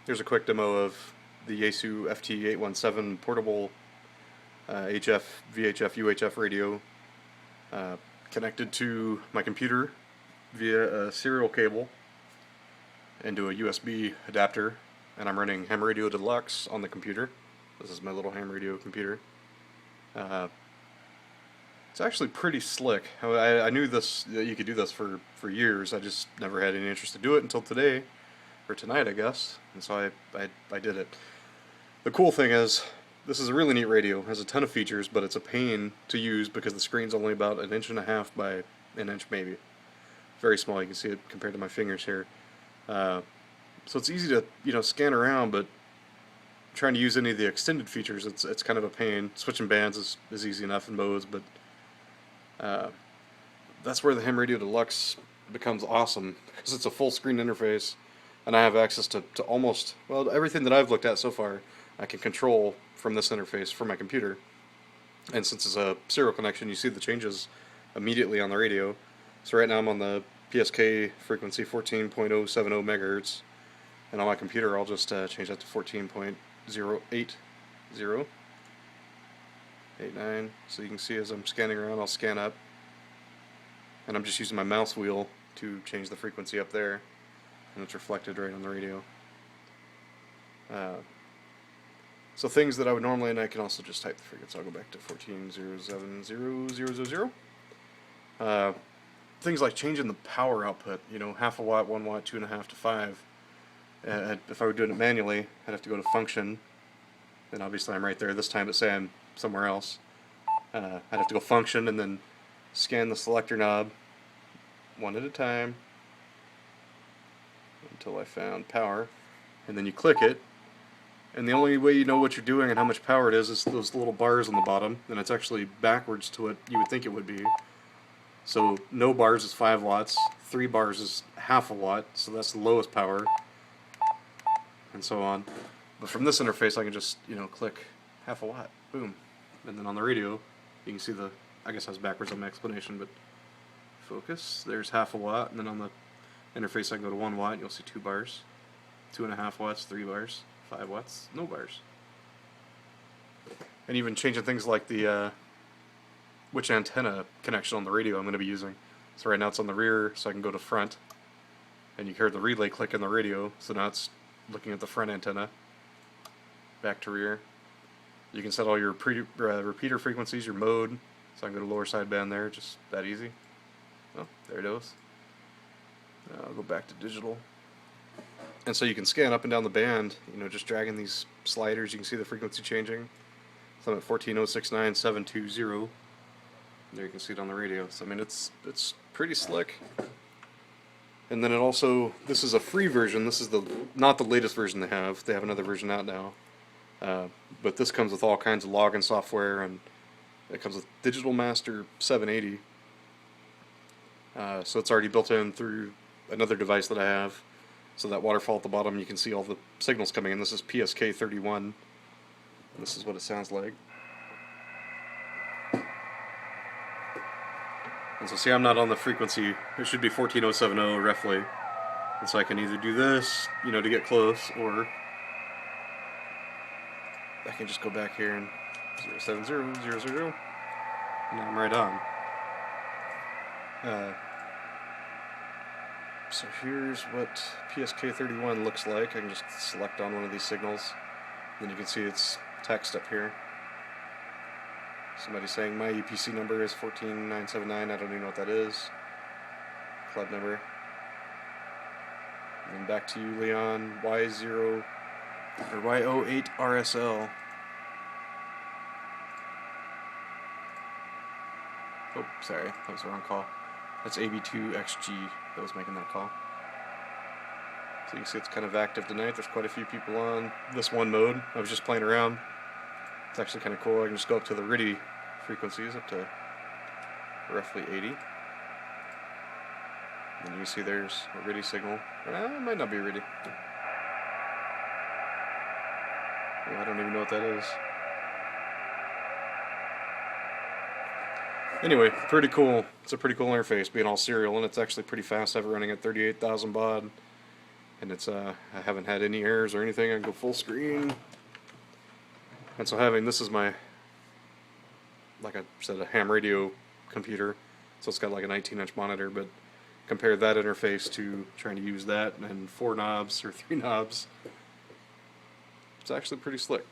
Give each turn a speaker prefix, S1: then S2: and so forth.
S1: Here's a quick demo of the Yaesu FT-817 portable HF, VHF, UHF radio uh, connected to my computer via a serial cable into a USB adapter, and I'm running ham radio deluxe on the computer. This is my little ham radio computer. Uh, it's actually pretty slick. I knew this that you could do this for years. I just never had any interest to do it until today, or tonight, I guess. And so I did it. The cool thing is, this is a really neat radio. It has a ton of features, but it's a pain to use because the screen's only about 1.5 inches by an inch maybe. Very small. You can see it compared to my fingers here. So it's easy to scan around, but trying to use any of the extended features, it's kind of a pain. Switching bands is easy enough in modes, but that's where the Ham Radio Deluxe becomes awesome, because it's a full screen interface, and I have access to almost, well, everything that I've looked at so far I can control from this interface from my computer. And since it's a serial connection, you see the changes immediately on the radio. So right now I'm on the PSK frequency 14.070 megahertz, and on my computer I'll just change that to 14.080. 89. So you can see as I'm scanning around, I'll scan up, and I'm just using my mouse wheel to change the frequency up there, and it's reflected right on the radio. So things that I would normally, and I can also just type the frequency. I'll go back to 14.070.000. Things like changing the power output, half a watt, 1 watt, 2.5 to 5. If I were doing it manually, I'd have to go to function. Then obviously I'm right there. This time, let's say I'm somewhere else. I'd have to go function and then scan the selector knob one at a time until I found power, and then you click it. And the only way you know what you're doing and how much power it is those little bars on the bottom, and it's actually backwards to what you would think it would be. So no bars is 5 watts, 3 bars is half a watt, so that's the lowest power, and so on. But from this interface I can just, click half a watt, boom. And then on the radio, you can see I guess I was backwards on my explanation, but focus, there's half a watt, and then on the interface I can go to 1 watt, you'll see 2 bars, 2.5 watts, 3 bars. 5 watts, no bars. And even changing things like the which antenna connection on the radio I'm going to be using. So right now it's on the rear, so I can go to front, and you hear the relay click in the radio, so now it's looking at the front antenna. Back to rear. You can set all your repeater frequencies, your mode, so I can go to lower sideband there, just that easy. Oh, there it goes. I'll go back to digital. And so you can scan up and down the band, just dragging these sliders. You can see the frequency changing. So I'm at 14.069.720. There you can see it on the radio. So I mean, it's pretty slick. And then it also, this is a free version. This is not the latest version they have. They have another version out now. But this comes with all kinds of login software, and it comes with Digital Master 780. So it's already built in through another device that I have. So that waterfall at the bottom, you can see all the signals coming in. This is PSK31. And this is what it sounds like. And so see, I'm not on the frequency. It should be 14.070 roughly. And so I can either do this, to get close, or I can just go back here and 070, and now I'm right on. So here's what PSK31 looks like. I can just select on one of these signals. Then you can see its text up here. Somebody saying my UPC number is 14979. I don't even know what that is. Club number. And then back to you, Leon. Y0 or Y08 RSL. Oh, sorry, that was the wrong call. That's AB2XG that was making that call. So you can see it's kind of active tonight. There's quite a few people on this one mode. I was just playing around. It's actually kind of cool. I can just go up to the RTTY frequencies, up to roughly 80. And you can see there's a RTTY signal. It might not be RTTY. I don't even know what that is. Anyway, pretty cool. It's a pretty cool interface, being all serial, and it's actually pretty fast. I have it running at 38,000 baud, and it's I haven't had any errors or anything. I can go full screen, and so having this is my, like I said, a ham radio computer, so it's got like a 19-inch monitor, but compare that interface to trying to use that and 4 knobs or 3 knobs, it's actually pretty slick.